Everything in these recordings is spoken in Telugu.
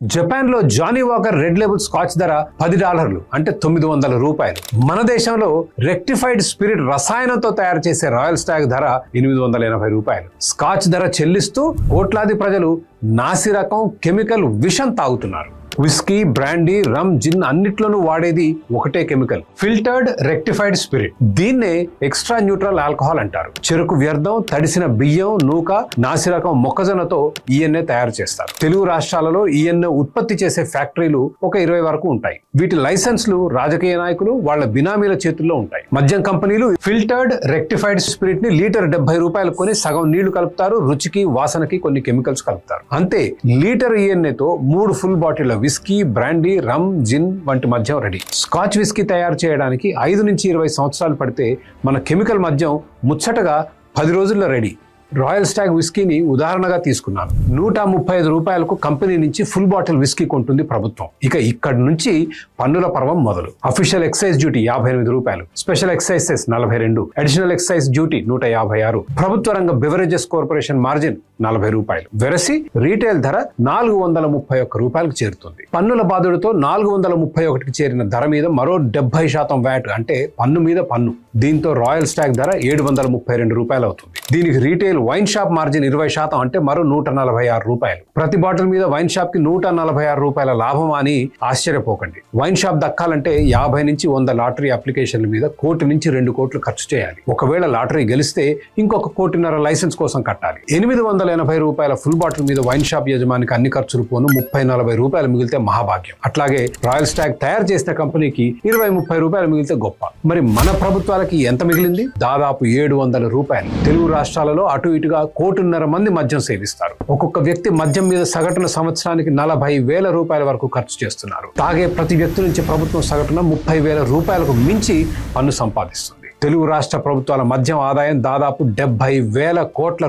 జపాన్ లో Johnnie Walker red label scotch ధర $10 అంటే $900. మన దేశంలో రెక్టిఫైడ్ స్పిరిట్ రసాయనంతో తయారు చేసే రాయల్ స్టాగ్ ధర $880. స్కాచ్ ధర చెల్లిస్తూ కోట్లాది ప్రజలు నాసిరకం కెమికల్ విషం తాగుతున్నారు. విస్కీ, బ్రాండీ, రమ్, జిన్ అన్నిట్లోనూ వాడేది ఒకటే కెమికల్, ఫిల్టర్డ్ రెక్టిఫైడ్ స్పిరిట్. దీన్నే ఎక్స్ట్రా న్యూట్రల్ ఆల్కహాల్ అంటారు. చెరుకు వ్యర్థం, తడిసిన బియ్యం, నూక, నాసిరకం మొక్కజొన్నతో ఈఎన్ఏ తయారు చేస్తారు. తెలుగు రాష్ట్రాలలో ఈఎన్ఏ ఉత్పత్తి చేసే ఫ్యాక్టరీలు ఒక 20 వరకు ఉంటాయి. వీటి లైసెన్స్లు రాజకీయ నాయకులు, వాళ్ళ బినామీల చేతుల్లో ఉంటాయి. మద్యం కంపెనీలు ఫిల్టర్డ్ రెక్టిఫైడ్ స్పిరిట్ ని లీటర్ $70 కొని సగం నీళ్లు కలుపుతారు. రుచికి, వాసనకి కొన్ని కెమికల్స్ కలుపుతారు. అంతే, లీటర్ ఈఎన్ఏతో 3 full bottle whisky, brandy, rum, gin వంటి మద్యం రెడీ. స్కాచ్ విస్కీ తయారు చేయడానికి 5 నుంచి 20 సంవత్సరాలు పడితే మన కెమికల్ మద్యం ముచ్చటగా 10 రోజుల్లో రెడీ. రాయల్ స్టాగ్ విస్కీని ఉదాహరణగా తీసుకున్నాను. $135 కంపెనీ నుంచి ఫుల్ బాటిల్ విస్కీ కొంటుంది ప్రభుత్వం. ఇక ఇక్కడి నుంచి పన్నుల పర్వం మొదలు. Official excise duty $58, special excise cess 42, additional excise duty 156, ప్రభుత్వ రంగ బెవరేజెస్ కార్పొరేషన్ మార్జిన్ $40. వెరసి రీటైల్ ధర $431 చేరుతుంది. పన్నుల బాధుడితో 431కి చేరిన ధర మీద మరో 70% వ్యాట్, అంటే పన్ను మీద పన్ను. దీంతో రాయల్ స్టాగ్ ధర $732 అవుతుంది. దీనికి రీటైల్ వైన్ షాప్ మార్జిన్ 20%, అంటే మరో $146. ప్రతి బాటిల్ మీద వైన్ షాప్ కి $146 లాభం అని ఆశ్చర్యపోకండి. వైన్ షాప్ దక్కాలంటే 50 నుంచి 100 లాటరీ అప్లికేషన్ల మీద $1 కోటి నుంచి $2 కోట్లు ఖర్చు చేయాలి. ఒకవేళ లాటరీ గెలిస్తే ఇంకొక $1.5 కోటి లైసెన్స్ కోసం కట్టాలి. $880 ఫుల్ బాటిల్ మీద వైన్ షాప్ యజమానికి అన్ని ఖర్చులు పోను $30-40 మిగిలితే మహాభాగ్యం. అట్లాగే రాయల్ స్టాగ్ తయారు చేసిన కంపెనీకి $20-30 మిగిలితే గొప్ప. మరి మన ప్రభుత్వాలకి ఎంత మిగిలింది? దాదాపు $700. తెలుగు రాష్ట్రాలలో అటు ఇటుగా 1.5 కోటి మంది మద్యం సేవిస్తారు. ఒక్కొక్క వ్యక్తి మద్యం మీద సగటున సంవత్సరానికి $40,000 వరకు ఖర్చు చేస్తున్నారు. తాగే ప్రతి వ్యక్తి నుంచి ప్రభుత్వం సగటున $30,000 మించి పన్ను సంపాదిస్తుంది. తెలుగు రాష్ట్ర ప్రభుత్వాల మద్యం ఆదాయం దాదాపు $70,000 కోట్ల.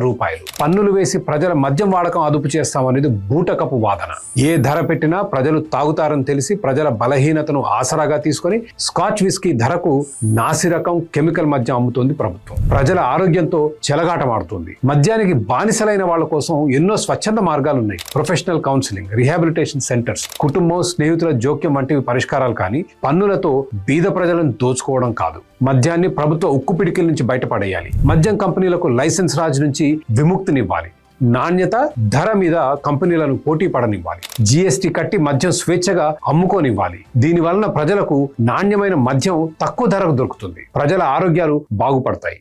పన్నులు వేసి ప్రజల మద్యం వాడకం అదుపు చేస్తామనేది బూటకపు వాదన. ఏ ధర పెట్టినా ప్రజలు తాగుతారని తెలిసి ప్రజల బలహీనతను ఆసరాగా తీసుకొని స్కాచ్ విస్కీ ధరకు నాసిరకం కెమికల్ మద్యం అమ్ముతోంది ప్రభుత్వం. ప్రజల ఆరోగ్యంతో చెలగాటమాడుతుంది. మద్యానికి బానిసలైన వాళ్ళ కోసం ఎన్నో స్వచ్ఛంద మార్గాలున్నాయి. ప్రొఫెషనల్ కౌన్సిలింగ్, రిహాబిలిటేషన్ సెంటర్స్, కుటుంబం, స్నేహితుల జోక్యం వంటివి పరిష్కారాలు. కానీ పన్నులతో బీద ప్రజలను దోచుకోవడం కాదు. మద్యాన్ని ప్రభుత్వ ఉక్కు పిడికిల నుంచి బయటపడేయాలి. మద్యం కంపెనీలకు లైసెన్స్ రాజ్ నుంచి విముక్తినివ్వాలి. నాణ్యత, ధర మీద కంపెనీలను పోటీ పడనివ్వాలి. జీఎస్టీ కట్టి మద్యం స్వేచ్ఛగా అమ్ముకోనివ్వాలి. దీని వలన ప్రజలకు నాణ్యమైన మద్యం తక్కువ ధరకు దొరుకుతుంది. ప్రజల ఆరోగ్యాలు బాగుపడతాయి.